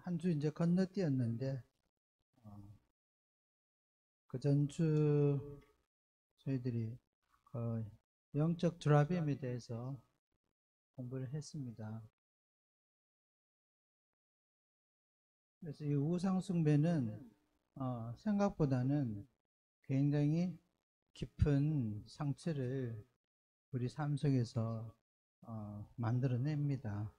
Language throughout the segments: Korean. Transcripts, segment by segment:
한 주 이제 건너뛰었는데, 그 전주 저희들이 그 영적 드라빔에 대해서 공부를 했습니다. 그래서 이 우상숭배는 생각보다는 굉장히 깊은 상처를 우리 삶 속에서 만들어냅니다.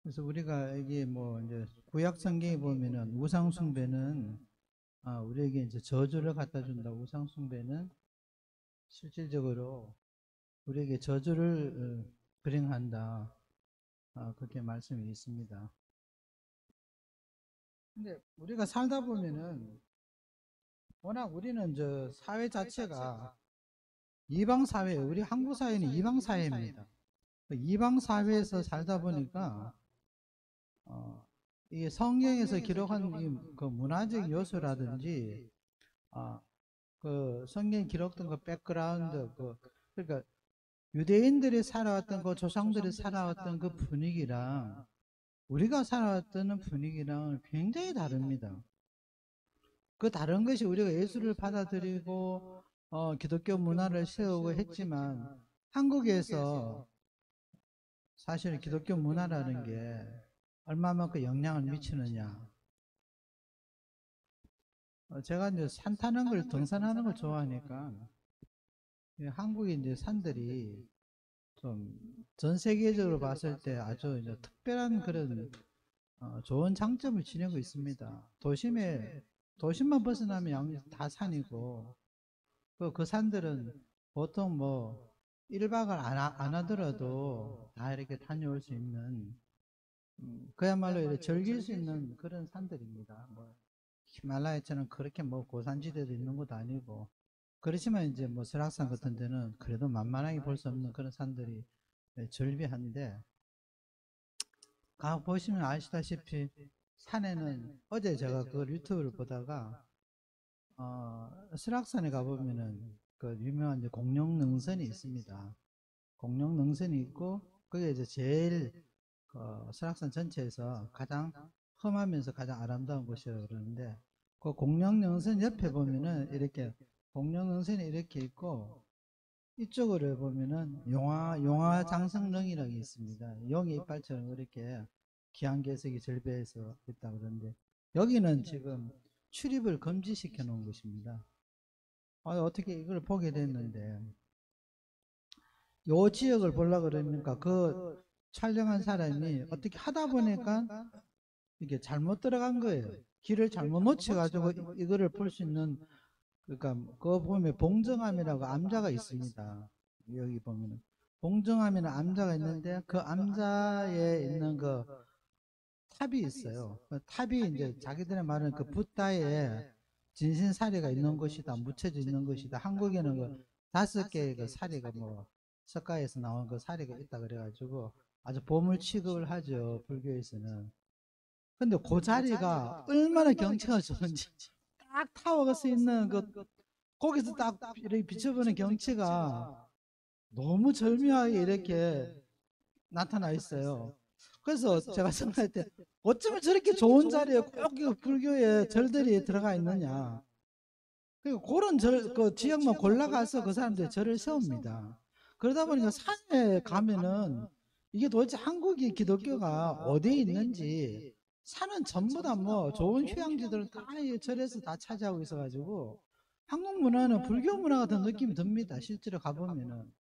그래서 우리가 여기 뭐 이제 구약 성경에 보면은 우상숭배는 우리에게 이제 저주를 갖다 준다. 우상숭배는 실질적으로 우리에게 저주를 불행한다. 그렇게 말씀이 있습니다. 근데 우리가 살다 보면은 워낙 우리는 저 사회 자체가 이방 사회예요. 우리 한국 사회는 이방 사회입니다. 이방 사회에서 살다 보니까 이 성경에서 기록한 그 문화적 요소라든지 그 성경 기록된 그 백그라운드 그러니까 유대인들이 살아왔던 그 조상들이 살아왔던 그 분위기랑 우리가 살아왔던 분위기랑 굉장히 다릅니다. 그 다른 것이 우리가 예수를 받아들이고 기독교 문화를 세우고 했지만 한국에서 사실 기독교 문화라는 게 얼마만큼 영향을 미치느냐. 제가 이제 산 타는 걸 등산하는 걸 좋아하니까 한국의 이제 산들이 좀 전 세계적으로 봤을 때 아주 이제 특별한 그런 좋은 장점을 지니고 있습니다. 도심만 벗어나면 다 산이고 그 산들은 보통 뭐 1박을 안 하더라도 다 이렇게 다녀올 수 있는 그야말로 이렇게 즐길 수 있는 그런 산들입니다. 뭐 히말라야처럼 그렇게 뭐 고산지대도 있는 것도 아니고 그렇지만 이제 뭐 설악산 같은 데는 그래도 만만하게 볼 수 없는 그런 산들이 절비한데 가 보시면 아시다시피 산에는 어제 제가 그 유튜브를 보다가 설악산에 가보면은 그 유명한 이제 공룡능선이 있습니다. 공룡능선이 있고 그게 이제 제일 설악산 전체에서 가장 험하면서 가장 아름다운 곳이라고 그러는데 그 공룡능선 옆에 보면은 이렇게 공룡능선이 이렇게 있고 이쪽으로 보면은 용화장성릉이라고 있습니다. 용의 이빨처럼 이렇게 기안개석이 절배해서 있다 그러는데 여기는 지금 출입을 금지시켜 놓은 곳입니다. 어떻게 이걸 보게 됐는데 요 지역을 보려고 그러니까 그 촬영한 사람이 어떻게 하다 보니까 이게 잘못 들어간 거예요. 길을 잘못 놓쳐가지고 이거를 볼 수 있는 그러니까 그거 보면 봉정암이라고 암자가 있습니다. 여기 보면은 봉정암에는 암자가 있는데 그 암자에 있는 그 탑이 있어요. 그 탑이 이제 자기들의 말은 그 붓다에 진신사리가 있는 것이다, 묻혀져 있는 것이다. 한국에는 그 5개의 그 사리가 뭐 석가에서 나온 그 사리가 있다 그래가지고 아주 보물 취급을 하죠, 불교에서는. 근데 그 자리가 얼마나 경치가 좋은지 딱 타워가 서 있는 거기서 딱 이렇게 비춰보는 경치가 너무 절묘하게 이렇게 나타나 있어요. 그래서 제가 생각할 때 어쩌면 저렇게 좋은 자리에 꼭 불교의 절들이 들어가 있느냐. 그리고 그런 그 지역만 골라가서 그 사람들이 절을 세웁니다. 그러다 보니까 산에 가면은 이게 도대체 한국의 기독교가 어디에 있는지 산은 전부 다 뭐 좋은 휴양지들은 다 절에서 다 차지하고 있어가지고 한국 문화는 불교 문화 같은 느낌이 듭니다. 실제로 가보면은.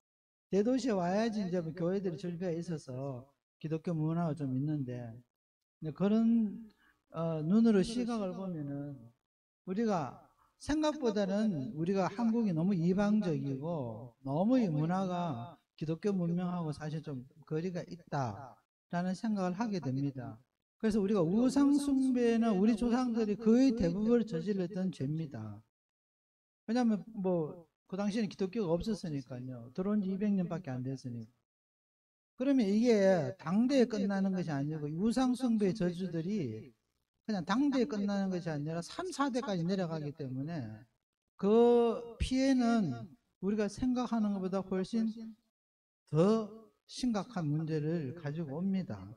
대도시에 와야지 이제 뭐 교회들이 절비가 있어서 기독교 문화가 좀 있는데 그런 눈으로 시각을 보면은 우리가 생각보다는 우리가 한국이 너무 이방적이고 너무 이 문화가 기독교 문명하고 사실 좀 거리가 있다라는 생각을 하게 됩니다. 그래서 우리가 우상숭배는 우리 조상들이 거의 대부분 저질렀던 죄입니다. 왜냐하면 뭐 그 당시에는 기독교가 없었으니까요. 들어온 지 200년밖에 안 됐으니까. 그러면 이게 당대에 끝나는 것이 아니고 우상숭배의 저주들이 그냥 당대에 끝나는 것이 아니라 3, 4대까지 내려가기 때문에 그 피해는 우리가 생각하는 것보다 훨씬 더 심각한 문제를 가지고 옵니다.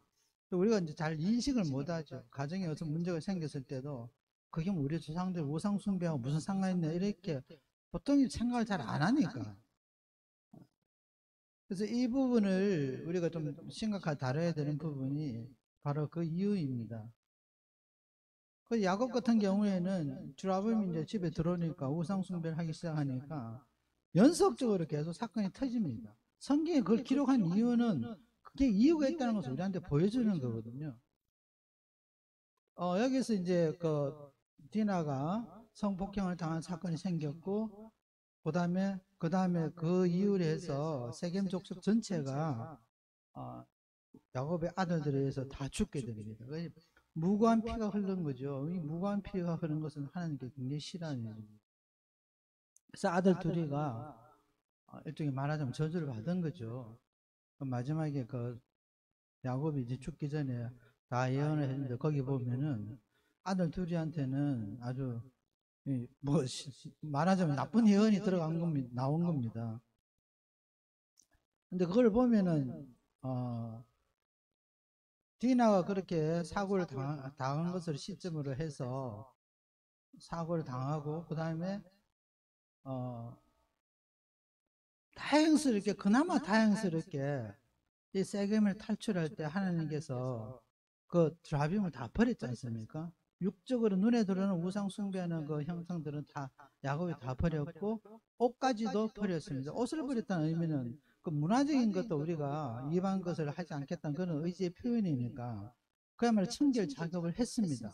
우리가 이제 잘 인식을 못하죠. 가정에 어떤 문제가 생겼을 때도 그게 뭐 우리 조상들 우상 숭배하고 무슨 상관이 있냐 이렇게 보통 생각을 잘 안 하니까. 그래서 이 부분을 우리가 좀 심각하게 다뤄야 되는 부분이 바로 그 이유입니다. 그 야곱 같은 경우에는 주라범이 이제 집에 들어오니까 우상 숭배를 하기 시작하니까 연속적으로 계속 사건이 터집니다. 성경에 그걸 기록한 이유는 그게 이유가 있다는 것을 우리한테 보여주는 거거든요. 여기서 이제 그 디나가 성폭행을 당한 사건이 생겼고, 그 다음에 그 이후로 해서 세겜 족속 전체가 야곱의 아들들에 의해서 다 죽게 됩니다. 무고한 피가 흐른 거죠. 이 무고한 피가 흐른 것은 하나님께 굉장히 싫어하는 일입니다. 그래서 아들 둘이가 일종의 말하자면 저주를 받은 거죠. 마지막에 그 야곱이 이제 죽기 전에 다 예언을 했는데 거기 보면은 아들 둘이한테는 아주 뭐 말하자면 나쁜 예언이 들어간 겁니다. 나온 겁니다. 근데 그걸 보면은 디나가 그렇게 사고를 당한 것을 시점으로 해서 사고를 당하고 그 다음에 다행스럽게 그나마 다행스럽게 이 세겜을 탈출할 때 하나님께서 그 드라빔을 다 버렸지 않습니까? 육적으로 눈에 들어오는 우상 숭배하는 그 형상들은 다 야곱이 다 버렸고 옷까지도 버렸습니다. 옷을 버렸다는 의미는 그 문화적인 것도 우리가 이방 것을 하지 않겠다는 그런 의지의 표현이니까 그야말로 청결 작업을 했습니다.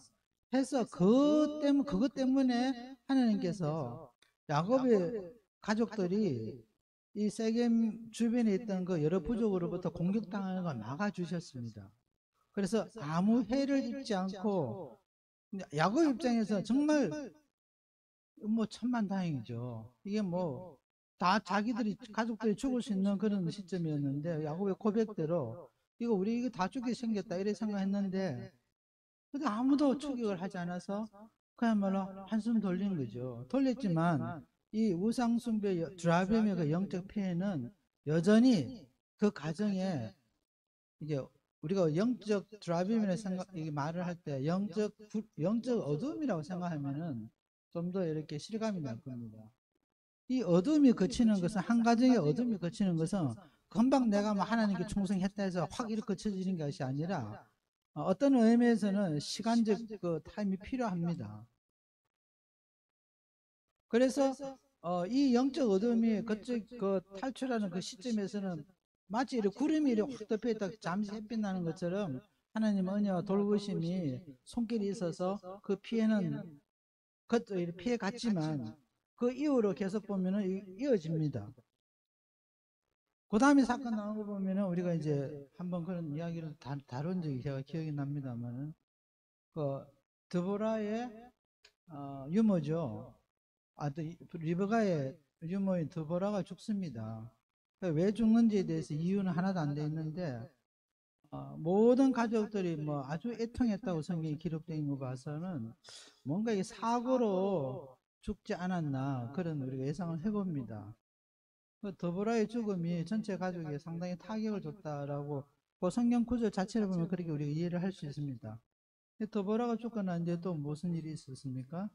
해서 그것 때문에 하나님께서 야곱의 가족들이 이 세겜 주변에 있던 그 여러 부족으로부터 공격당하는 걸 막아주셨습니다. 그래서 아무 해를 입지 않고 야곱 입장에서 정말 뭐 천만다행이죠. 이게 뭐 다 자기들이 가족들이 죽을 수 있는 그런 시점이었는데 야곱의 고백대로 이거 다 죽게 생겼다 이래 생각했는데 근데 아무도 추격을 하지 않아서 그야말로 한숨 돌린 거죠. 돌렸지만 이 우상숭배 드라빔의 그 영적 폐해는 여전히 그 가정에 이게 우리가 영적 드라빔이라 이 말을 할 때 영적 어둠이라고 생각하면은 좀 더 이렇게 실감이 날 겁니다. 이 어둠이 거치는 것은 한 가정의 어둠이 거치는 것은 금방 내가 뭐 하나님께 충성했다 해서 확 이렇게 거쳐지는 것이 아니라 어떤 의미에서는 시간적 그 타임이 필요합니다. 그래서 이 영적 어둠이 그 탈출하는 그 시점에서는 마치 이렇게 구름이 이렇게 확 덮여있다 잠시 햇빛 나는 것처럼 하나님의 은혜와 돌보심이 손길이 있어서 그 피해는 피해 갔지만 그 이후로 계속 보면은 이어집니다. 그 다음에 사건 나온 거 보면은 우리가 이제 한번 그런 이야기를 다룬 적이 제가 기억이 납니다만은 그 드보라의 유모죠. 또 리브가의 유모인 드보라가 죽습니다. 왜 죽는지에 대해서 이유는 하나도 안 돼 있는데 모든 가족들이 뭐 아주 애통했다고 성경에 기록되어 있는 거 봐서는 뭔가 이 사고로 죽지 않았나 그런 우리가 예상을 해봅니다. 그 드보라의 죽음이 전체 가족에 상당히 타격을 줬다라고 그 성경 구절 자체를 보면 그렇게 우리가 이해를 할 수 있습니다. 드보라가 죽고 난 뒤에 또 무슨 일이 있었습니까?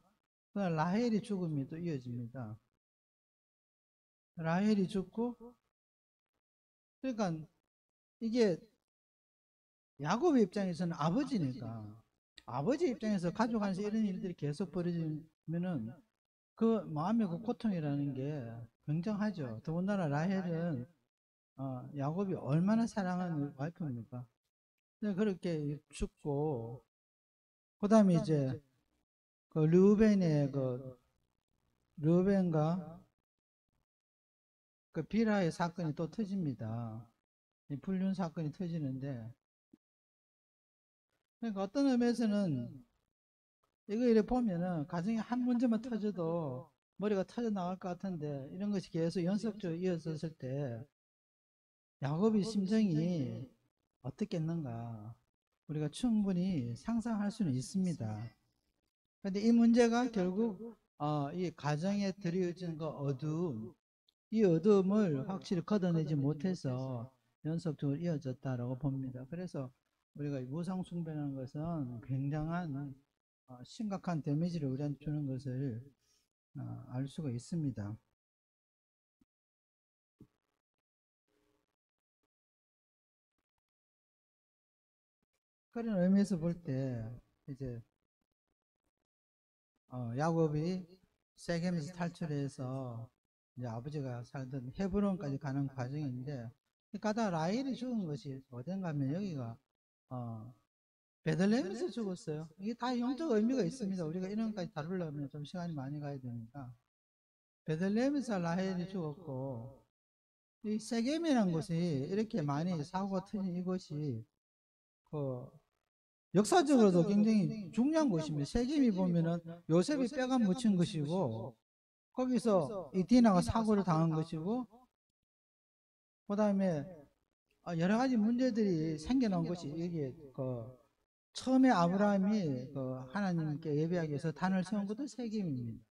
라헬이 죽음이 또 이어집니다. 라헬이 죽고 그러니까 이게 야곱의 입장에서는 아버지니까 아버지 입장에서 가족 안에서 이런 일들이 계속 벌어지면은 그 마음의 그 고통이라는 게 굉장하죠. 더군다나 라헬은 야곱이 얼마나 사랑하는 와이프입니까? 그렇게 죽고 그 다음에 이제 그 르우벤과 그 비라의 사건이 또 터집니다. 이 불륜 사건이 터지는데 그러니까 어떤 의미에서는 이거 이래 보면은 가정에 한 문제만 터져도 머리가 터져 나갈 것 같은데 이런 것이 계속 연속적으로 이어졌을 때 야곱의 심정이 어떻겠는가 우리가 충분히 상상할 수는 있습니다. 그런데 이 문제가 결국 이 가정에 드리워진 그 어두움 이 어두움을 확실히 걷어내지 못해서 연속적으로 이어졌다라고 봅니다. 그래서 우리가 무상 숭배라는 것은 굉장한 심각한 데미지를 우리한테 주는 것을 알 수가 있습니다. 그런 의미에서 볼 때 이제 야곱이 세겜에서 탈출해서 이제 아버지가 살던 헤브론까지 가는 과정인데 가다가 라헬이 죽은 것이 어딘가 하면 여기가 베들레헴에서 죽었어요. 이게 다 영적 의미가 있습니다. 우리가 이런 것까지 다루려면 좀 시간이 많이 가야 되니까 베들레헴에서 라헬이 죽었고 이 세겜이라는 곳이 이렇게 많이 사고가 터진 이곳이 그 역사적으로도 굉장히 중요한 곳입니다. 세겜이 보면은 요셉이 뼈가 묻힌 것이고 거기서 이 디나가 사고를 당한 것이고 그 다음에 여러 가지 문제들이 생겨난 것이 여기에 처음에 아브라함이 하나님께 예배하기 위해서 단을 세운 것도 세겜입니다.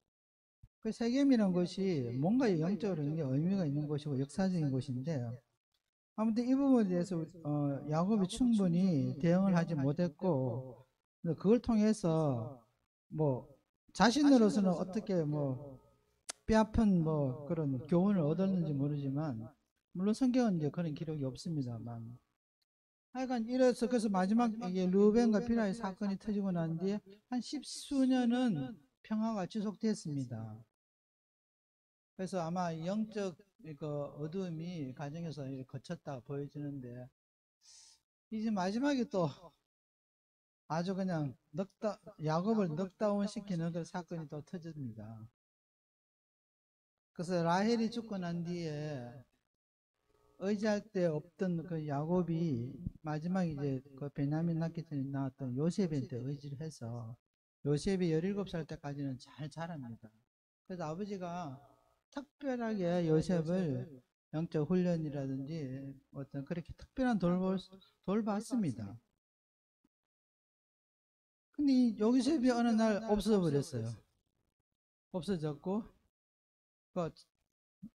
그 세겜이라는 것이 뭔가 영적으로 의미가 있는 곳이고 역사적인 곳인데 아무튼 이 부분에 대해서 야곱이 충분히 대응을 하지 못했고 그걸 통해서 뭐 자신으로서는 어떻게 뭐 뼈아픈 뭐 그런 교훈을 얻었는지 모르지만 물론 성경은 이제 그런 기록이 없습니다만 하여간 이래서 그래서 마지막 이게 르벤과 비라의 사건이 터지고 난 뒤에 한 십수년은 평화가 지속됐습니다. 그래서 아마 영적 어두움이 가정에서 거쳤다 보여지는데 이제 마지막에 또 아주 그냥 야곱을 넉다운 시키는 그런 사건이 또 터집니다. 그래서 라헬이 죽고 난 뒤에 의지할 데 없던 그 야곱이 마지막에 이제 그 베냐민 낳기 전에 나왔던 요셉한테 의지를 해서 요셉이 17살 때까지는 잘 자랍니다. 그래서 아버지가 특별하게 요셉을 영적 훈련이라든지 어떤 그렇게 특별한 돌봤습니다. 근데 이 요셉이 어느 날 없어져 버렸어요. 없어졌고,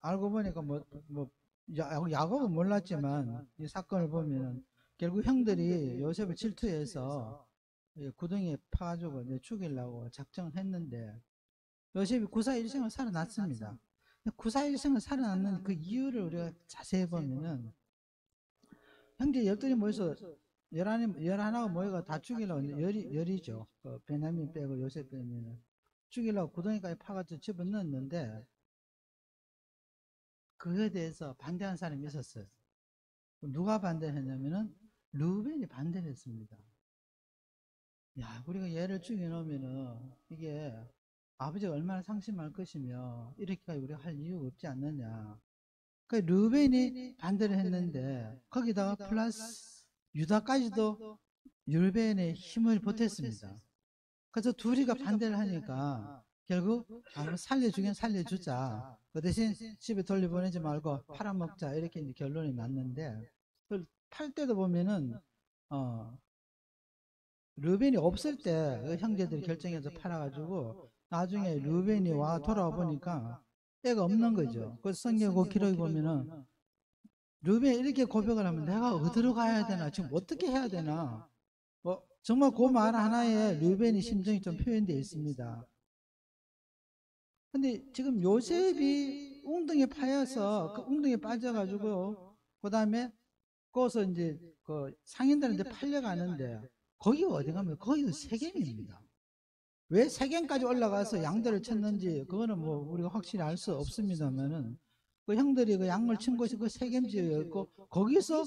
알고 보니까 야곱은 몰랐지만 이 사건을 보면 결국 형들이 요셉을 질투해서 구덩이에 파가지고 이제 죽이려고 작정을 했는데 요셉이 구사일생을 살아났습니다. 구사일생을 살아났는 그 이유를 우리가 자세히 보면은 형제 12이 모여서 11하고 모여가 다 죽이려고 열이죠. 베냐민 빼고 요셉 빼면 죽이려고 구덩이까지 파가지고 집어넣었는데 그에 대해서 반대한 사람이 있었어요. 누가 반대했냐면은 르벤이 반대를 했습니다. 야, 우리가 얘를 죽여놓으면은 이게 아버지가 얼마나 상심할 것이며 이렇게까지 우리가 할 이유가 없지 않느냐. 그 르벤이 반대를 했는데 거기다가 플러스 유다까지도 르벤의 힘을 보탰습니다. 그래서 둘이가 반대를 하니까 결국 살려주긴 살려주자. 그 대신 집에 돌려보내지 말고 팔아먹자 이렇게 이제 결론이 났는데 팔 때도 보면은 르벤이 없을 때 그 형제들이 결정해서 팔아가지고 나중에 르벤이 와 돌아와 보니까 애가 없는 거죠. 그래서 성경 그 기록에 보면은 르벤이 이렇게 고백을 하면 내가 어디로 가야 되나 지금 어떻게 해야 되나 정말 그 말 하나에 르벤의 심정이 좀 표현되어 있습니다. 근데 지금 요셉이 웅덩이에 파여서 그 웅덩이에 빠져가지고 그 다음에 거기서 이제 그 상인들한테 팔려가는데 거기가 어디 가면 거기가 세겜입니다. 왜 세겜까지 올라가서 양들을 쳤는지 그거는 뭐 우리가 확실히 알 수 없습니다만은 그 형들이 그 양을 친 곳이 그 세겜지였고 거기서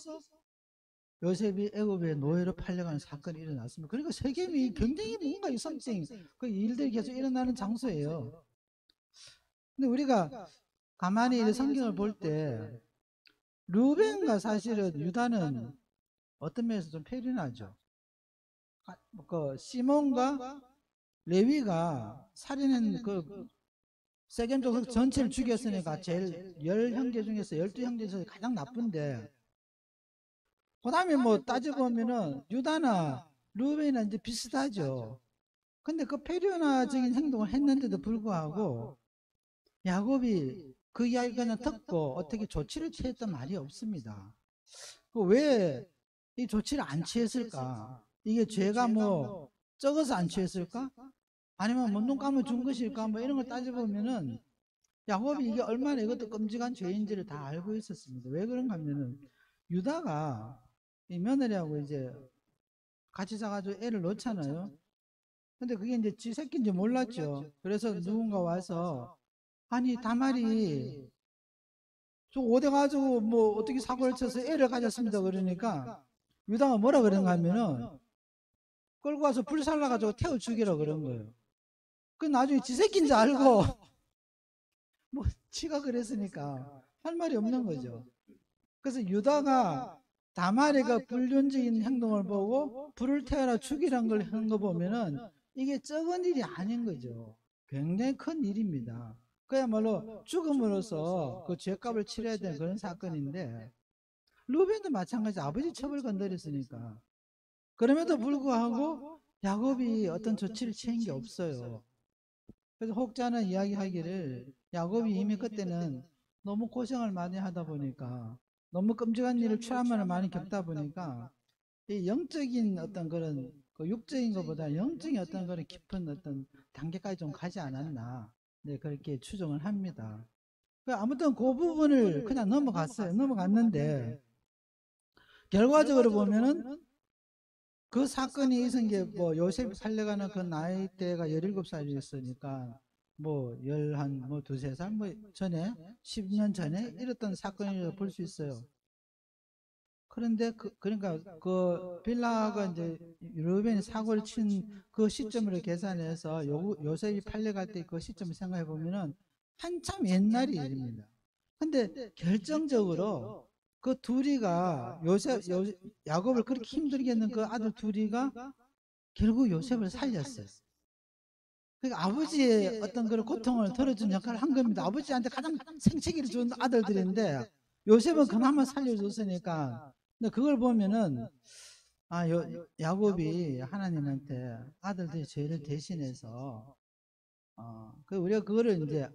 요셉이 애굽의 노예로 팔려가는 사건이 일어났습니다. 그러니까 세겜이 굉장히 뭔가 이상적인 그 일들이 계속 일어나는 장소예요. 근데 우리가 가만히 이 성경을 볼 때 르벤과 사실은 유다는 어떤 면에서 좀 패륜하죠. 그 시몬과 레위가 살인한 그 세겜 족속 전체를 죽였으니까 제일 10형제 중에서 12형제 중에서 가장 나쁜데 그 다음에 뭐 따져보면은 유다나 르벤이나 이제 비슷하죠. 근데 그 패륜화적인 행동을 했는데도 불구하고 야곱이 그 이야기 그냥 듣고 어떻게 조치를 취했단 말이 없습니다. 왜 이 조치를 안 취했을까? 이게 죄가 뭐 적어서 안 취했을까? 아니면 뭐 눈 감아 준 것일까? 뭐 이런 걸 따져보면은 야곱이 이게 얼마나 이것도 끔찍한 죄인지를 다 알고 있었습니다. 왜 그런가 하면은 유다가 이 며느리하고 이제 같이 자가지고 애를 놓잖아요. 근데 그게 이제 지 새끼인지 몰랐죠. 그래서 누군가 와서 아니 다말이 저 어디 가지고 뭐 어떻게 사고를 쳐서 애를 가졌습니다. 그러니까 유다가 뭐라 그런가 하면은 끌고 와서 불살라 가지고 태워 죽이라 그런 거예요. 그 나중에 지 새끼인지 알고 뭐 지가 그랬으니까 할 말이 없는 거죠. 그래서 유다가 다말이가 불륜적인 행동을 보고 불을 태워라 죽이란 걸 한 거 보면은 이게 적은 일이 아닌 거죠. 굉장히 큰 일입니다. 그야말로 죽음으로써 그 죄값을 치러야 되는 그런 사건인데 루벤도 마찬가지 아버지 첩을 건드렸으니까 그럼에도 불구하고 야곱이 어떤 조치를 취한 게 없어요. 그래서 혹자는 이야기하기를 야곱이 이미 그때는 너무 고생을 많이 하다 보니까 너무 끔찍한 일을 트라우마를 많이 겪다 보니까 이 영적인 어떤 그런 그 육적인 것보다 영적인 어떤 그런 깊은 어떤 단계까지 좀 가지 않았나, 네, 그렇게 추정을 합니다. 아무튼 그 부분을 그냥 넘어갔어요. 넘어갔는데 결과적으로 보면은 그 사건이 있은 게 뭐 요셉 살려가는 그 나이대가 17살이었으니까 뭐 열한 뭐 두세 살 뭐 전에 10년 전에 이랬던 사건이라고 볼 수 있어요. 그런데 그러니까 그 빌라가 이제 르벤이 사고를 친 그 시점으로 계산해서 요셉이 팔려갈 때 그 시점을 생각해 보면은 한참 옛날 일입니다. 근데 결정적으로 그 둘이가 야곱을 그렇게 힘들게 했는 그 아들 둘이가 결국 요셉을 살렸어요. 그러니까 아버지의 어떤 그런 고통을 덜어준 역할을 한 겁니다. 아버지한테 가장 생채기를 준 아들들인데 요셉은 그나마 살려줬으니까. 근데 그걸 보면은 야곱이 하나님한테 아들들의 죄를 대신해서 그 우리가 그거를 이제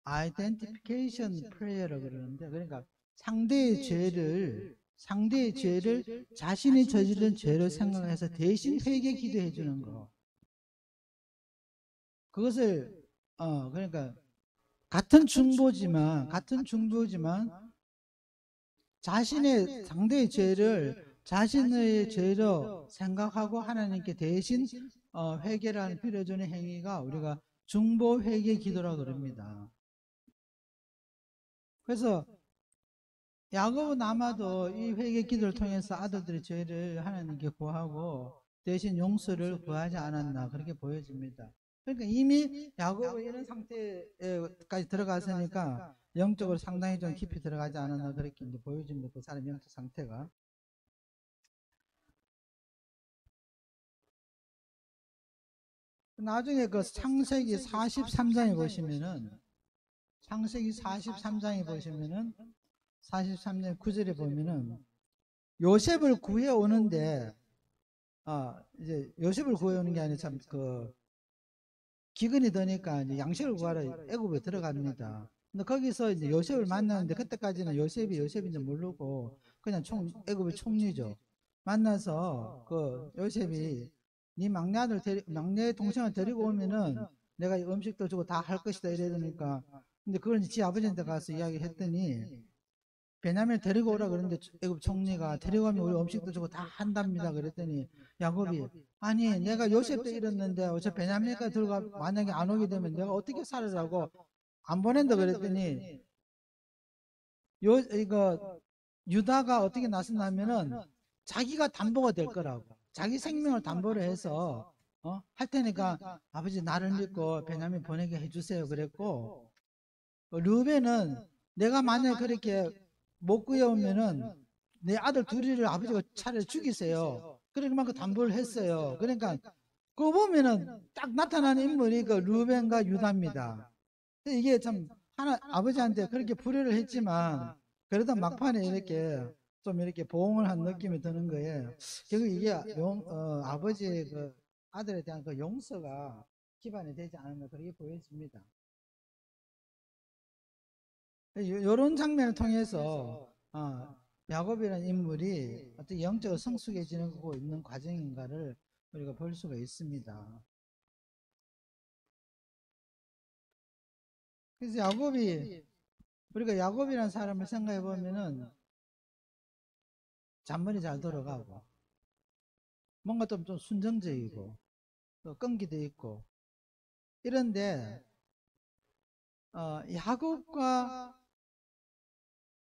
identification prayer라고 그러는데, 그러니까 상대의 죄를 자신이 저지른 죄로 생각해서 대신 회개 기도해 주는 거. 그것을 그러니까 같은 중보지만 자신의 상대의 죄를 자신의 죄로 생각하고 하나님께 대신 회개를 하는 빌어주는 행위가 우리가 중보 회개 기도라고 그럽니다. 그래서 야곱은 아마도 이 회개 기도를 통해서 아들들의 죄를 하나님께 구하고 대신 용서를 구하지 않았나 그렇게 보여집니다. 그러니까 이미 야곱은 이런 상태까지 들어갔으니까 영적으로 상당히 좀 깊이 들어가지 않았나 그렇게 이제 보여집니다. 그 사람의 영적 상태가. 나중에 그 창세기 43장에 보시면은 창세기 43장에 보시면은 43장 9절에 보면은 요셉을 구해 오는데 이제 요셉을 구해오는 게 아니라 참 기근이 드니까 이제 양식을 구하러 애굽에 들어갑니다. 근데 거기서 이제 요셉을 만나는데 그때까지는 요셉인지 모르고 그냥 애굽의 총리죠. 만나서 그 요셉이 네 막내 동생을 데리고 오면은 내가 음식도 주고 다 할 것이다 이러니까, 근데 그걸 이제 지 아버지한테 가서 이야기했더니 베냐민을 데리고 오라 그러는데 애굽 총리가 데리고 가면 우리 음식도 주고 다 한답니다. 그랬더니 야곱이 아니 내가 요셉도 잃었는데 어차 베냐민까지 들어가 만약에 안 오게 되면 내가 어떻게 살으라고 안 보낸다 그랬더니 이거 유다가 어떻게 나섰냐면은 자기가 담보가 될 거라고, 자기 생명을 담보로 해서 할 테니까 아버지 나를 믿고 베냐민 보내게 해주세요 그랬고, 르벤은 내가 만약에 그렇게 못 구해오면은 내 아들 둘이를 아버지가 차라리 죽이세요. 그러니까 그 담보를 했어요. 그러니까 그거 보면은 딱 나타나는 인물이 그 르벤과 유다입니다. 근데 이게 참 아버지한테 그렇게 불효를 했지만 그래도 막판에 이렇게 좀 이렇게 보응을 한 느낌이 드는 거예요. 결국 이게 아버지의 그 아들에 대한 그 용서가 기반이 되지 않았나 그렇게 보여집니다. 이런 장면을 통해서 야곱이라는 인물이 어떤 영적으로 성숙해지고 있는 과정인가를 우리가 볼 수가 있습니다. 그래서 우리가 야곱이라는 사람을 생각해 보면은 잔머리 잘 돌아가고 뭔가 좀 순정적이고 또 끈기도 있고 이런데 야곱과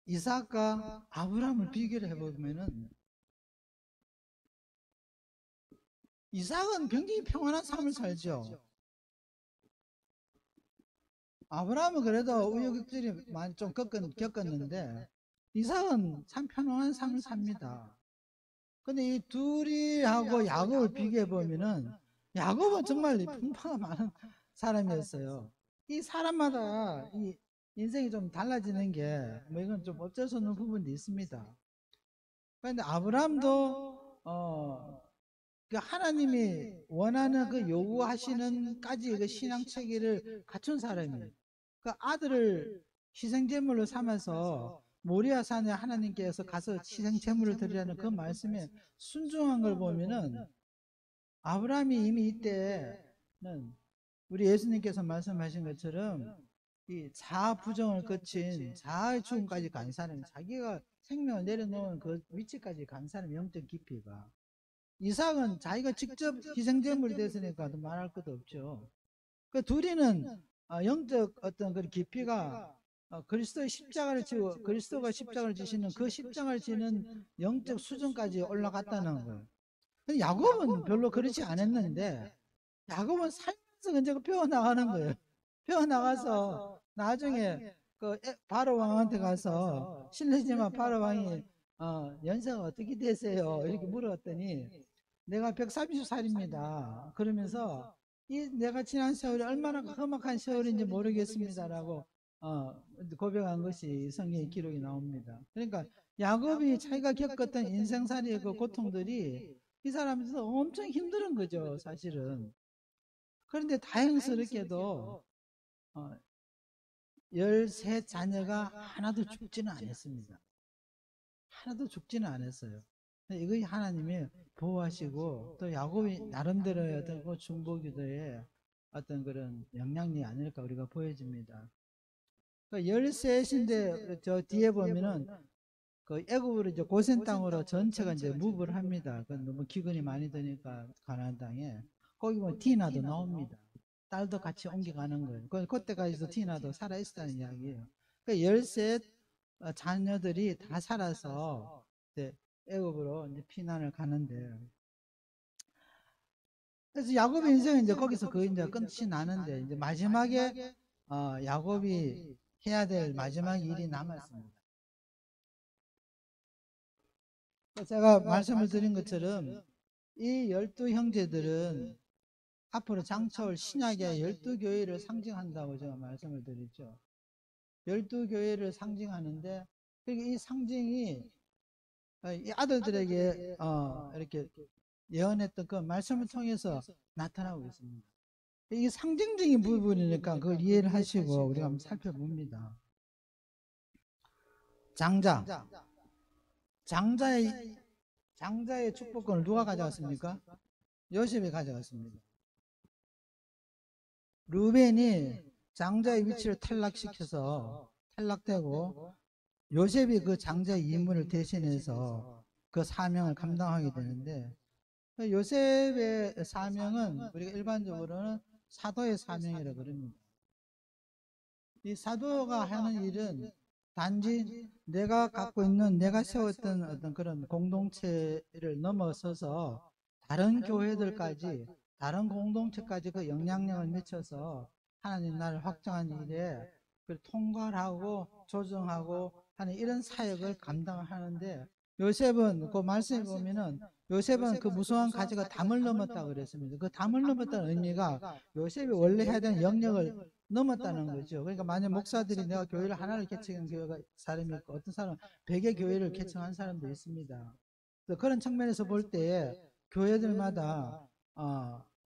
이삭과 아브라함을 비교를 해보면은 이삭은 굉장히 평안한 삶을 살죠. 아브라함은 그래도 우여곡절이 많이 좀 겪었는데 이삭은 참 평안한 삶을 삽니다. 근데 이 둘이하고 야곱을 비교해 보면은 야곱은 정말 풍파가 많은 사람이었어요. 이 사람마다 이 인생이 좀 달라지는 게 뭐 이건 좀 어쩔 수 없는 부분도 있습니다. 그런데 아브라함도 그 하나님이 원하는 그 요구하시는까지 그 신앙 체계를 갖춘 사람이에요. 그 아들을 희생제물로 삼아서 모리아 산에 하나님께서 가서 희생제물을 드리라는 그 말씀에 순종한 걸 보면은 아브라함이 이미 이때는 우리 예수님께서 말씀하신 것처럼 이 자아 부정을 거친 자아의 죽음까지 간 사람이 자기가 생명을 내려놓은 그 위치까지 간 사람이 영적 깊이가 이삭은 자기가 직접 희생제물이 됐으니까 말할 것도 없죠. 그 둘이는 영적 어떤 그 깊이가 그리스도의 십자가를 지고 그리스도가 십자가를 지시는 그 십자가를 지는 영적 수준까지 올라갔다는 거예요. 근데 야곱은 별로 그렇지 않았는데 야곱은 살면서 이제 배워 나가는 거예요. 배워 나가서 나중에 그 바로 왕한테 가서 실례지만 바로 왕이 연세가 어떻게 되세요? 이렇게 물었더니 내가 130살입니다. 그러면서 이 내가 지난 세월이 얼마나 험악한 세월인지 모르겠습니다라고 고백한 것이 성경의 기록이 나옵니다. 그러니까 야곱이 자기가 겪었던 인생살이의 그 고통들이 이 사람한테서 엄청 힘든 거죠, 사실은. 그런데 다행스럽게도 13자녀가 하나도 죽지는 않았습니다. 하나도 죽지는 않았어요. 이거 하나님이 보호하시고 또 야곱이 나름대로의 어떤 그 중보기도의 어떤 그런 영향력이 아닐까 우리가 보여집니다. 그러니까 13인데 저 뒤에 보면은 그 애굽으로 이제 고센 땅으로 전체가 이제 무브를 합니다. 그 너무 기근이 많이 드니까 가나안 땅에 거기 보면 디나도 나옵니다. 딸도 같이 옮겨가는 거예요. 그때까지도 디나도 살아 있었다는 이야기예요. 그 13 자녀들이 다 살아서 이제 애굽으로 이제 피난을 가는데 그래서 야곱의 인생은 이제 거기서 그 이제 끝이 나는데 이제 마지막에 야곱이 해야 될 마지막 일이 남았습니다. 제가 말씀을 드린 것처럼 이 12형제들은 앞으로 장차올 신약의 12교회를 상징한다고 제가 말씀을 드렸죠. 12교회를 상징하는데 이 상징이 이 아들들에게 이렇게 예언했던 그 말씀을 통해서 나타나고 있습니다. 이게 상징적인 부분이니까 그걸 이해를 하시고 우리가 한번 살펴봅니다. 장자. 장자의 축복권을 누가 가져갔습니까? 요셉이 가져갔습니다. 루벤이 장자의 위치를 탈락시켜서 탈락되고 요셉이 그 장자의 임무를 대신해서 그 사명을 감당하게 되는데 요셉의 사명은 우리가 일반적으로는 사도의 사명이라고 그럽니다. 이 사도가 하는 일은 단지 내가 갖고 있는 내가 세웠던 어떤 그런 공동체를 넘어서서 다른 교회들까지 다른 공동체까지 그 영향력을 미쳐서 하나님 나라를 확장하는 일에 통과를 하고 조정하고 하는 이런 사역을 감당하는데 요셉은 그 말씀에 보면은 요셉은 그 무성한 가지가 담을 넘었다 그랬습니다. 그 담을 넘었다는 의미가 요셉이 원래 해야 되는 영역을 넘었다는 거죠. 그러니까 만약 목사들이 내가 교회를 하나를 개척한 교회가 사람이 있고 어떤 사람은 100의 교회를 개척한 사람도 있습니다. 그런 측면에서 볼 때 교회들마다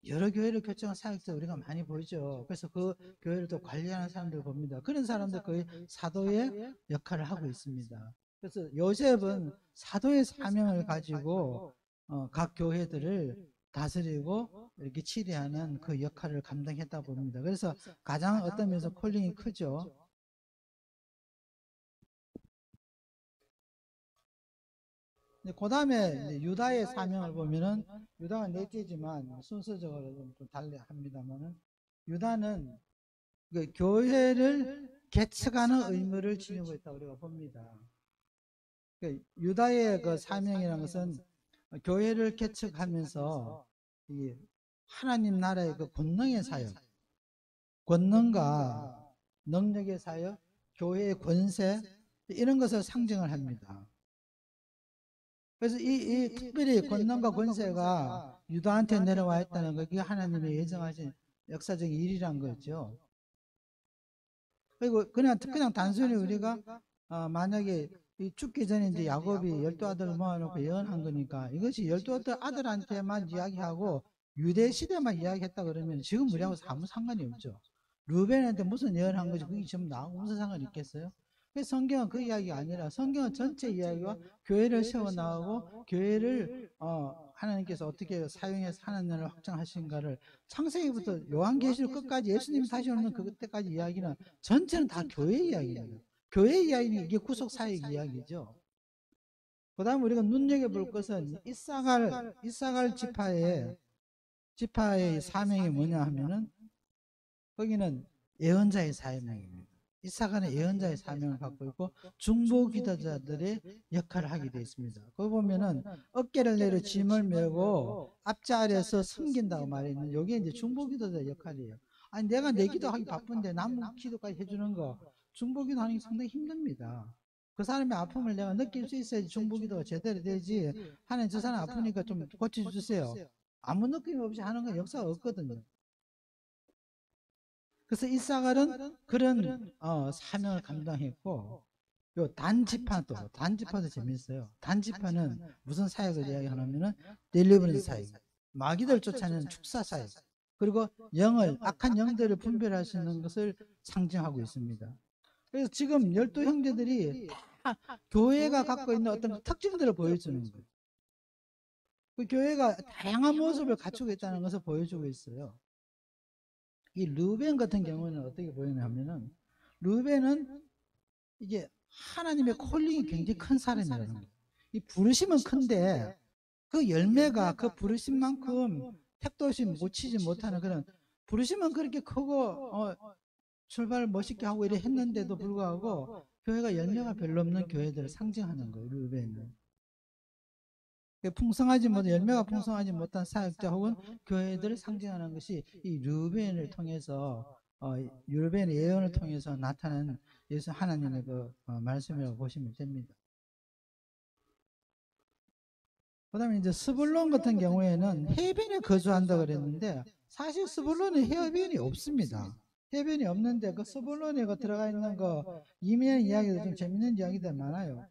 여러 교회를 개척한 사역者우리가 많이 보이죠. 그래서 그 교회를 또 관리하는 사람들 봅니다. 그런 사람들 거의 사도의 역할을 하고 있습니다. 그래서 요셉은 사도의 사명을 가지고 각 교회들을 다스리고 이렇게 치리하는 그 역할을 감당했다 봅니다. 그래서 가장 어떤 면에서 콜링이 크죠. 그 다음에 유다의 사명을 보면은 유다가 넷째지만 순서적으로 좀 달리합니다만은 유다는 그 교회를 개척하는 의무를 지니고 있다고 우리가 봅니다. 그 유다의 그 사명이라는 것은 교회를 개척하면서 이 하나님 나라의 그 권능의 사역, 권능과 능력의 사역, 교회의 권세 이런 것을 상징을 합니다. 그래서 이 특별히 권능과 권세가 유다한테 내려와 있다는 거, 그게 하나님의 예정하신 역사적인 일이란 거죠. 그리고 그냥 단순히 우리가 만약에 이 죽기 전에 이제 야곱이 12아들을 모아놓고 예언한 거니까 이것이 12아들한테만 이야기하고 유대 시대만 이야기했다 그러면 지금 우리하고 아무 상관이 없죠. 루벤한테 무슨 예언한 거지 그게 지금 나하고 무슨 상관이 있겠어요? 성경은 그 이야기가 아니라 성경은 전체 이야기와 교회를 세워나가고 교회를 하나님께서 어떻게 사용해서 하나님을 확장하신가를 창세기부터 요한계시록 끝까지 예수님이 다시 오는 그때까지 이야기는 전체는 다 교회 이야기입니다. 교회 이야기는 이게 구속 사역 이야기죠. 그 다음에 우리가 눈여겨볼 것은 이사갈 지파의 사명이 뭐냐 하면은 거기는 예언자의 사명입니다. 이사갈은 예언자의 사명을 갖고 있고 중보기도자들의 역할을 하게 되어 있습니다. 거기 보면은 어깨를 내려 짐을 메고 앞자리에서 섬긴다고 말했는데 여기에 이제 중보기도자 역할이에요. 아니 내가 내 기도하기 바쁜데 남 기도까지 해주는 거 중보기도 하는 게 상당히 힘듭니다. 그 사람의 아픔을 내가 느낄 수 있어야지 중보기도가 제대로 되지. 하나님 저 사람 아프니까 좀 고쳐주세요. 아무 느낌 없이 하는 건 역사가 없거든요. 그래서 이사갈은 그런 사명을 감당했고 요 단지파도 재밌어요. 단지파는 무슨 사역을 이야기하냐면은 딜리버런스 사역, 마귀들 쫓아내는 축사 사역, 그리고 악한 영들을 분별할 수 있는 것을 상징하고 있습니다. 그래서 지금 12형제들이 다 교회가 갖고 있는 어떤 특징들을 보여주는 거예요. 그 교회가 다양한 모습을 갖추고 있다는 것을 보여주고 있어요. 이 르벤 같은 경우는 어떻게 보이냐면은 르벤은 이게 하나님의 콜링이 굉장히 큰 사람이라는 거예요. 이 부르심은 큰데 그 열매가 그 부르심만큼 택도 없이 못 치지 못하는 그런 부르심은 그렇게 크고 출발을 멋있게 하고 이래 했는데도 불구하고 교회가 열매가 별로 없는 교회들을 상징하는 거예요. 르벤은. 풍성하지 못한 열매가 풍성하지 못한 사역자 혹은 교회들을 상징하는 것이 이 르벤을 통해서 르벤의 예언을 통해서 나타난 예수 하나님의 그 말씀이라고 보시면 됩니다. 그다음에 이제 스불론 같은 경우에는 해변에 거주한다 그랬는데 사실 스불론에 해변이 없습니다. 해변이 없는데 그 스불론에 들어가 있는 거 이면 이야기도 좀 재밌는 이야기들 많아요.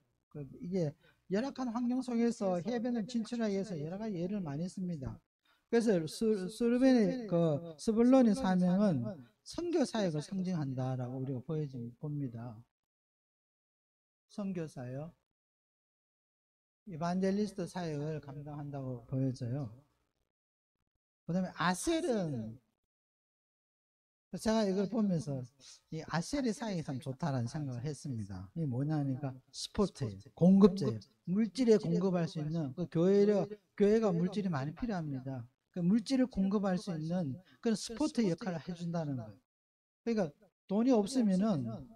이게 열악한 환경 속에서 해변을 진출하기 위해서 여러 가지 예를 많이 씁니다. 그래서 스르벤의 그 스불론의 사명은 선교 사역을 상징한다라고 우리가 봅니다. 선교 사역, 이반젤리스트 사역을 감당한다고 보여져요. 그 다음에 아셀은 제가 이걸 보면서 이 아셀의 사역이 참 좋다라는 생각을 했습니다. 이게 뭐냐니까 스포츠예요. 공급제예요. 물질에 공급할 수 있는 그 교회가 물질이 많이 필요합니다. 그 물질을 공급할 수 있는 그런 스포츠 역할을 해준다는 거예요. 그러니까 돈이 없으면은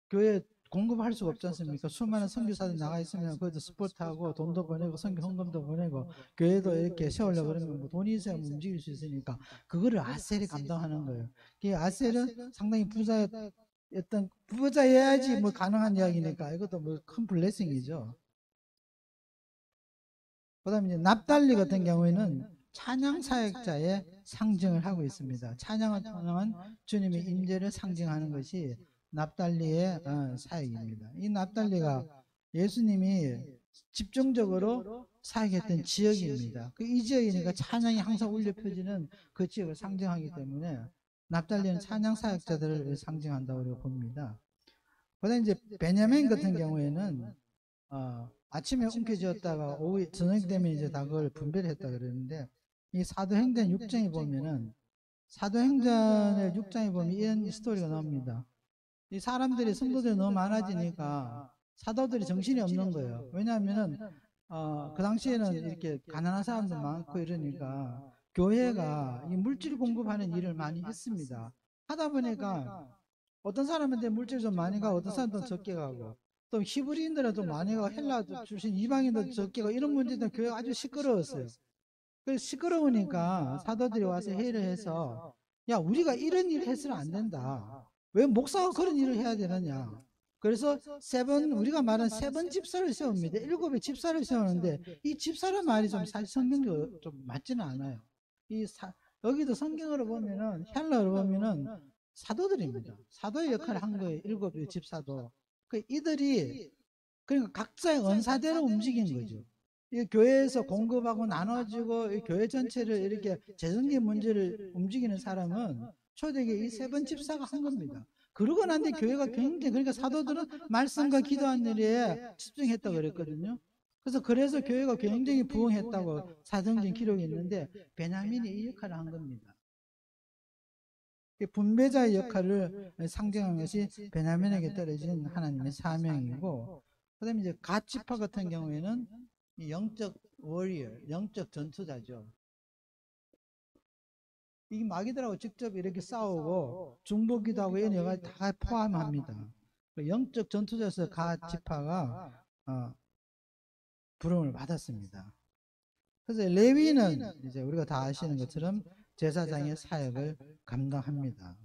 교회 공급할 수가 없지 않습니까? 수많은 선교사들 나가 있으면 그것도 스포츠하고 돈도 보내고 선교 헌금도 보내고 교회도 이렇게 세우려고 그러면 뭐 돈이 있어야 움직일 수 있으니까 그거를 아셀이 감당하는 거예요. 아셀은 상당히 부자여야지 뭐 가능한 이야기니까 이것도 뭐 큰 블레싱이죠. 그 다음에 이제 납달리 같은 경우에는 찬양 사역자의 상징을 하고 있습니다. 찬양을 통한 주님의 임재를 상징하는 것이 납달리의 사역입니다. 이 납달리가 예수님이 집중적으로 사역했던 지역입니다. 이 지역이니까 찬양이 항상 울려 펴지는 그 지역을 상징하기 때문에 납달리는 찬양 사역자들을 상징한다고 우리가 봅니다. 그다음에 이제 베냐민 같은 경우에는 아침에 움켜쥐었다가 오후 저녁 되면 이제 다 그걸 분배를 했다 그러는데, 이 사도행전 6장에 보면은, 사도행전의 6장에 보면 이런 스토리가 나옵니다. 이 사람들이 성도들이 너무 많아지니까 사도들이 정신이 없는 거예요. 왜냐하면은 그 당시에는 이렇게 가난한 사람도 많고 이러니까 교회가 이 물질 공급하는 일을 많이 했습니다. 하다 보니까 어떤 사람한테 물질 좀 많이 가고 어떤 사람들은 적게 가고, 또 히브리인들은 좀 많이 가고 헬라 출신 이방인도 적게 가고, 이런 문제 때문에 교회가 아주 시끄러웠어요. 그래서 시끄러우니까 사도들이 와서 회의를 해서, 야, 우리가 이런 일을 해서는 안 된다. 왜 목사가 그런 일을 해야 되느냐. 그래서 우리가 말하는 세 번 집사를 세웁니다. 일곱의 집사를 세우는데, 이 집사란 말이 좀 사실 성경적으로 좀 맞지는 않아요. 이 여기도 성경으로 보면은, 헬라어로 보면은 사도들입니다. 사도의 역할을 한 거예요. 일곱의 집사도. 이들이 그러니까 각자의 은사대로 움직인 거죠. 이 교회에서 공급하고 나눠지고 이 교회 전체를 이렇게 재정계 문제를 움직이는 사람은 초대기 이 세 번 집사가 한 겁니다. 그러고 난 뒤 교회가 굉장히, 그러니까 사도들은 말씀과 기도한 일에 집중했다고 그랬거든요. 그래서 교회가 굉장히 부흥했다고 사정진 기록이 있는데, 베냐민이 이 역할을 한 겁니다. 분배자의 역할을 상징하는 것이 베냐민에게 떨어진 하나님의 사명이고, 그다음에 이제 갓 지파 같은 경우에는 이 영적 워리어, 영적 전투자죠. 이 마귀들하고 직접 이렇게 싸우고 중보기도 하고 이런 여가 다 포함합니다. 영적 전투자에서 갓 지파가 부름을 받았습니다. 그래서 레위는 이제 우리가 다 아시는 것처럼 제사장의 사역을 감당합니다.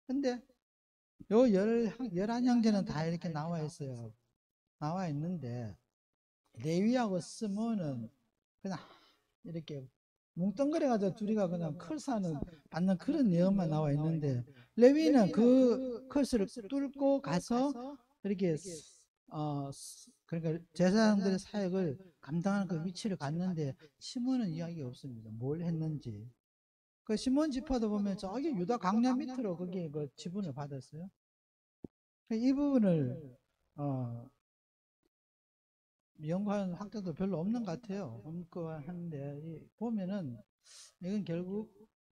근데 요 11형제는 다 이렇게 나와 있어요. 나와 있는데, 레위하고 스므는 그냥 이렇게 뭉뚱그려가지고 둘이가 그냥 컬사는 받는 그런 내용만 나와 있는데, 레위는 그 컬스를 뚫고 가서 이렇게 그러니까 제사장들의 사역을 감당하는 그 위치를 갔는데, 시몬은 이야기가 없습니다. 뭘 했는지. 그 시몬 지파도 보면 저기 유다 강야 밑으로 거기에 그 지분을 받았어요. 이 부분을 어, 연구하는 학자도 별로 없는 것 같아요. 없고 하는데, 보면은 이건 결국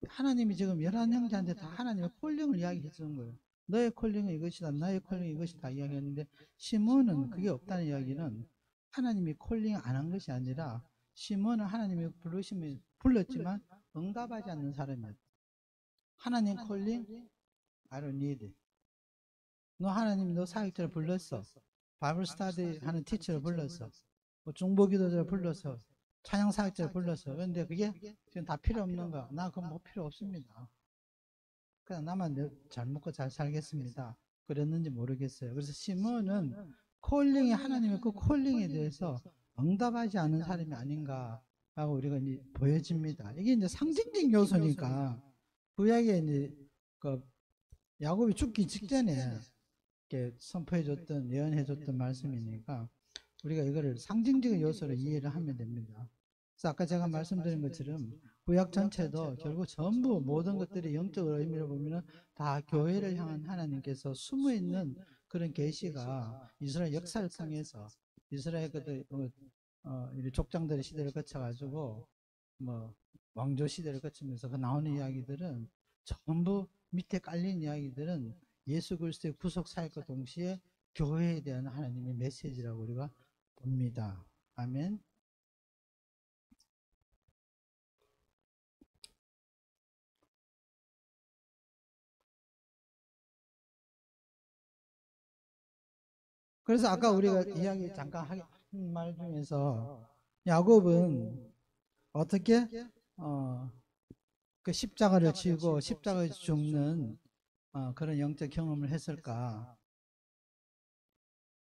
하나님이 지금 11형제한테 다 하나님의 콜링을 이야기해 주는 거예요. 너의 콜링은 이것이다, 나의 콜링은 이것이다 이야기했는데, 시몬은 그게 없다는 이야기는 하나님이 콜링 안 한 것이 아니라, 시몬은 하나님이 부르시면 불렀지만 응답하지 않는 사람이었다. 하나님 콜링, I don't need it. 너 하나님 너 사역자를 불렀어. 바이블 스타디 하는 티처를 불렀어. 뭐 중보기도자를 불러서 찬양 사역자를 불렀어. 그런데 그게 지금 다 필요 없는 거. 나 그건 뭐 필요 없습니다. 그냥 나만 잘 먹고 잘 살겠습니다. 그랬는지 모르겠어요. 그래서 시몬은 콜링이 하나님의 그 콜링에 대해서 응답하지 않은 사람이 아닌가 하고 우리가 이제 보여집니다. 이게 이제 상징적 요소니까, 구약에 이제 그 야곱이 죽기 직전에 이렇게 선포해줬던, 예언해줬던 말씀이니까 우리가 이거를 상징적인 요소로 이해를 하면 됩니다. 그래서 아까 제가 말씀드린 것처럼 구약 전체도 결국 전부 모든 것들이 영적 의미를 보면은 다 교회를 향한 하나님께서 숨어 있는 그런 계시가 이스라엘 역사를 통해서, 이스라엘 그들 족장들의 시대를 거쳐가지고 뭐 왕조 시대를 거치면서 그 나오는 이야기들은 전부, 밑에 깔린 이야기들은 예수 그리스도의 구속 사역과 동시에 교회에 대한 하나님의 메시지라고 우리가 봅니다. 아멘. 그래서 아까 우리가 이야기 잠깐 한 말 중에서 야곱은 어떻게 그 십자가를 지고 십자가에 죽는 그런 영적 경험을 했을까?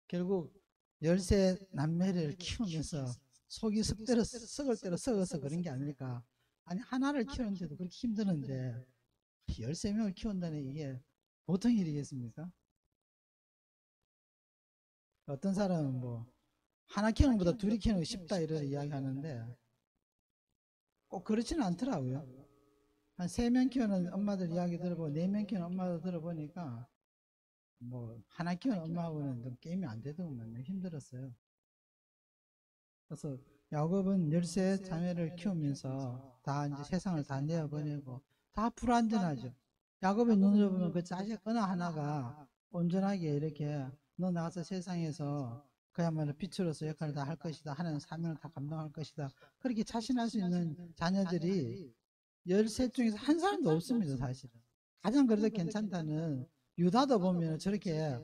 결국 13남매를 키우면서 속이 썩을 대로 썩어서 그런 게 아닐까. 아니, 하나를 키우는데도 그렇게 힘드는데 13명을 키운다는 이게 보통 일이겠습니까? 어떤 사람은 뭐 하나 키우는 것보다 둘이 키우는 게 쉽다 이런 이야기 하는데, 꼭 그렇지는 않더라고요. 한 3명 키우는 엄마들 이야기 들어보고 4명 키우는 엄마들 들어보니까 뭐 하나 키운 엄마하고는 좀 게임이 안 되더군요. 힘들었어요. 그래서 야곱은 13 자매를 키우면서 다 이제 세상을 다 내어보내고 다 불완전하죠. 야곱의 눈으로 보면 그 자식 어느 하나가 온전하게 이렇게 너 나가서 세상에서 그야말로 빛으로서 역할을 다 할 것이다. 하나님 사명을 다 감당할 것이다. 그렇게 자신할 수 있는 자녀들이 13 중에서 한 사람도 없습니다. 사실은. 가장 그래도 괜찮다는 유다도 보면 저렇게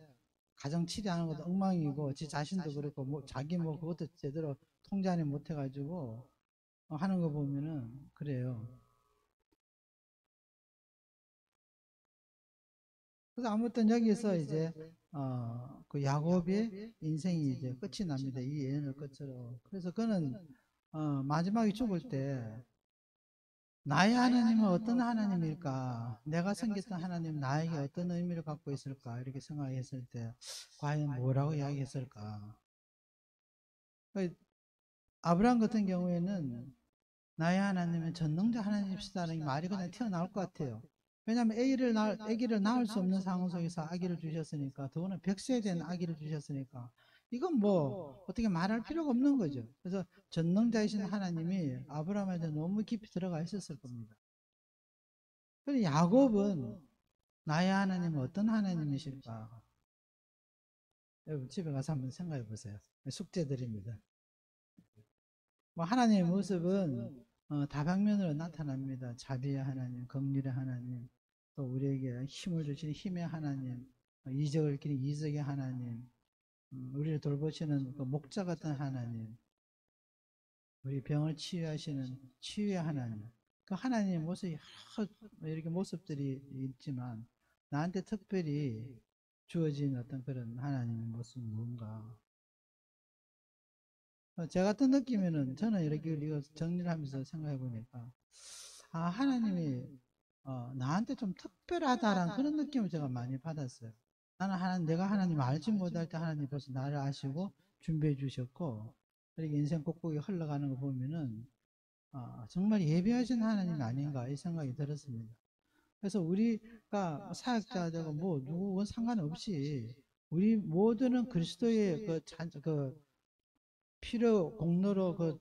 가정 치리하는 것도 엉망이고 지 자신도 그렇고 뭐 자기 뭐 그것도 제대로 통제하지 못해가지고 하는 거 보면은 그래요. 그래서 아무튼 여기서 이제 그 야곱의 인생이 이제 끝이 납니다. 이 예언을 끝으로. 그래서 그는 마지막에 죽을 때 나의 하나님은 어떤 하나님일까? 내가 섬겼던 하나님 나에게 어떤 의미를 갖고 있을까? 이렇게 생각했을 때 과연 뭐라고 이야기했을까? 그 아브라함 같은 경우에는 나의 하나님은 전능자 하나님이시다는 말이 그냥 튀어나올 것 같아요. 왜냐하면 아기를 낳을 수 없는 상황 속에서 아기를 주셨으니까, 더구나 100세에 된 아기를 주셨으니까 이건 뭐 어떻게 말할 필요가 없는 거죠. 그래서 전능자이신 하나님이 아브라함한테 너무 깊이 들어가 있었을 겁니다. 그런데 야곱은 나의 하나님은 어떤 하나님이실까? 여러분 집에 가서 한번 생각해 보세요. 숙제 드립니다. 뭐 하나님의 모습은 다방면으로 나타납니다. 자비의 하나님, 긍휼의 하나님, 또 우리에게 힘을 주시는 힘의 하나님, 이적을 일으키는 이적의 하나님, 우리를 돌보시는 그 목자 같은 하나님, 우리 병을 치유하시는 치유의 하나님. 그 하나님의 모습이 여러 이렇게 모습들이 있지만 나한테 특별히 주어진 어떤 그런 하나님의 모습은 뭔가. 제가 같은 느낌에는 저는 이렇게 정리를 하면서 생각해 보니까 하나님이 나한테 좀 특별하다라는 그런 느낌을 제가 많이 받았어요. 내가 하나님 알지 못할 때 하나님 벌써 나를 아시고 준비해 주셨고 이렇게 인생 꼭꼭이 흘러가는 거 보면은 정말 예비하신 하나님 아닌가 이 생각이 들었습니다. 그래서 우리가 사역자 되고 뭐 누구건 상관없이 우리 모두는 그리스도의 그 필요 공로로 그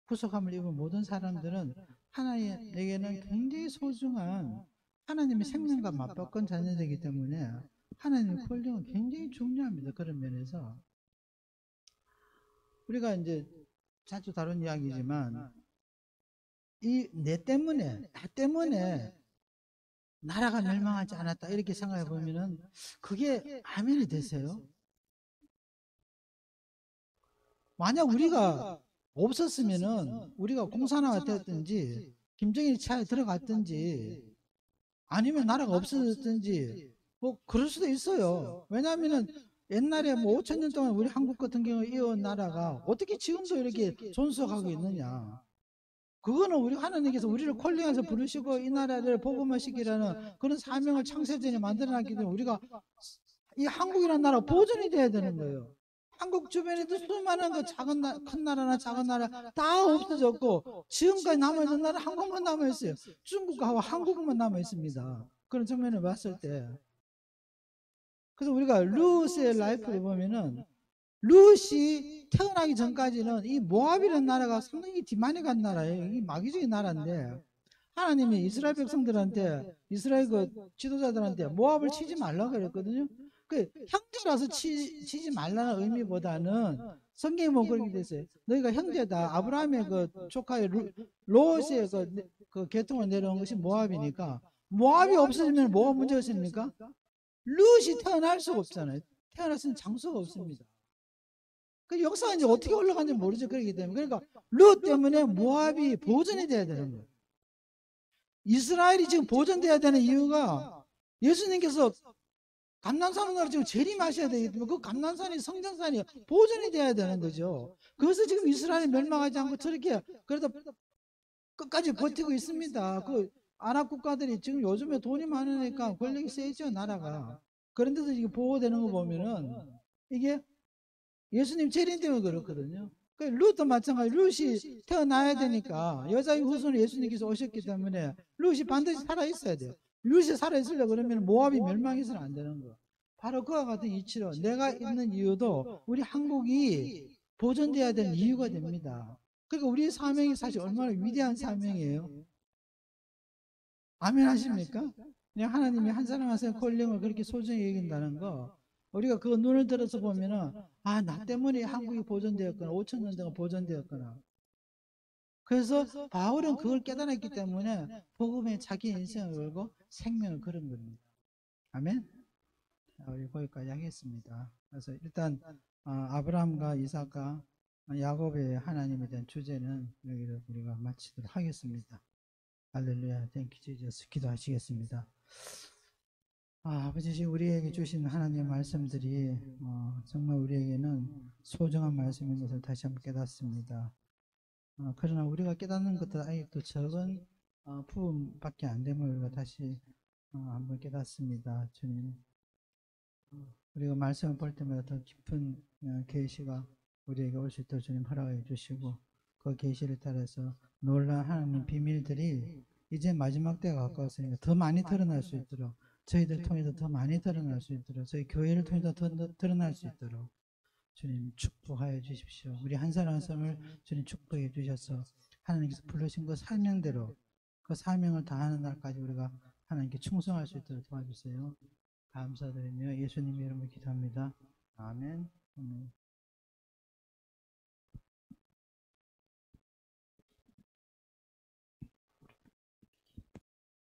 구속함을 입은 모든 사람들은 하나님에게는 굉장히 소중한 하나님의 생명과 맞바꾼 자녀이기 때문에 하나님의 콜링은 굉장히 중요합니다. 그런 면에서 우리가 이제 자주 다룬 이야기지만 나 때문에 나라가 멸망하지 않았다 이렇게 생각해 보면은 그게 아멘이 되세요. 만약 우리가 없었으면은 우리가 공산화가 되었든지 김정일이 차에 들어갔든지 아니면 나라가 없어졌든지 뭐 그럴 수도 있어요. 왜냐하면은 옛날에 뭐 5천 년 동안 우리 한국 같은 경우에 이어온 나라가 어떻게 지금도 이렇게 존속하고 있느냐. 그거는 우리 하나님께서 우리를 콜링해서 부르시고 이 나라를 복음화시키라는 그런 사명을 창세전에 만들어놨기 때문에 우리가 이 한국이라는 나라 보존이 돼야 되는 거예요. 한국 주변에도 수많은 그 큰 나라나 작은 나라 다 없어졌고 지금까지 남아있는 나라 한국만 남아있어요. 중국하고 한국만 남아있습니다. 그런 측면을 봤을 때. 그래서 우리가 룻의 라이프를 보면은 룻이 태어나기 전까지는 이 모압이라는 나라가 상당히 뒤만에 간 나라예요. 이 마귀적인 나라인데 하나님이 이스라엘 백성들한테 이스라엘 그 지도자들한테 모압을 치지 말라고 그랬거든요. 그 형제라서 치지 말라는 의미보다는 성경에 뭐 그렇게 됐어요. 너희가 형제다. 아브라함의 그 조카의 롯의 그 계통을 내려온 것이 모압이니까 모압이 없어지면 뭐가 문제가 있습니까? 룻이 태어날 수가 없잖아요. 태어날 수 있는 장소가 없습니다. 그 역사가 이제 어떻게 올라간지 모르죠. 그렇기 때문에. 그러니까 룻 때문에 모압이 보존이 돼야 되는 거예요. 이스라엘이 지금 보존돼야 되는 이유가 예수님께서 감난산으로 지금 재림하셔야 되기 때문에 그 감난산이 성전산이 보존이 돼야 되는 거죠. 그래서 지금 이스라엘이 멸망하지 않고 저렇게 그래도 끝까지 버티고 있습니다. 그 아랍 국가들이 지금 요즘에 돈이 많으니까 권력이 세죠, 나라가. 그런데도 이게 보호되는 거 보면은 이게 예수님 재림 때문에 그렇거든요. 룻도 마찬가지. 룻이 태어나야 되니까 여자의 후손으로 예수님께서 오셨기 때문에 룻이 반드시 살아 있어야 돼요. 룻이 살아 있으려고 그러면 모압이 멸망해서는 안 되는 거. 바로 그와 같은 이치로 내가 있는 이유도 우리 한국이 보존돼야 될 이유가 됩니다. 그러니까 우리의 사명이 사실 얼마나 위대한 사명이에요. 아멘 하십니까? 그냥 하나님이 한 사람 한 사람 콜링을 그렇게 소중히 여긴다는 거, 우리가 그 눈을 들어서 보면은, 아, 나 때문에 한국이 보존되었거나, 5천 년 동안 보존되었거나. 그래서 바울은 그걸 깨달았기 때문에 복음에 자기 인생을 걸고 생명을 걸은 겁니다. 아멘? 우리 거기까지 하겠습니다. 그래서 일단 아브라함과 이삭과 야곱의 하나님에 대한 주제는 여기로 우리가 마치도록 하겠습니다. 할렐루야, 땡큐 지저스. 기도하시겠습니다. 아버지, 우리에게 주신 하나님의 말씀들이 정말 우리에게는 소중한 말씀인 것을 다시 한번 깨닫습니다. 그러나 우리가 깨닫는 것들 아직도 적은 부분밖에 안 됨을 우리가 다시 한번 깨닫습니다. 주님, 우리가 말씀을 볼 때마다 더 깊은 계시가 우리에게 올 수 있도록 주님 허락해 주시고, 그 계시를 따라서 놀라운 하나님 비밀들이 이제 마지막 때가 가까웠으니까 더 많이 드러날 수 있도록, 저희들 통해서 더 많이 드러날 수 있도록, 저희 교회를 통해서 더 드러날 수 있도록 주님 축복하여 주십시오. 우리 한 사람 한 사람을 주님 축복해 주셔서 하나님께서 부르신 그 사명대로 그 사명을 다하는 날까지 우리가 하나님께 충성할 수 있도록 도와주세요. 감사드리며 예수님 이름으로 기도합니다. 아멘.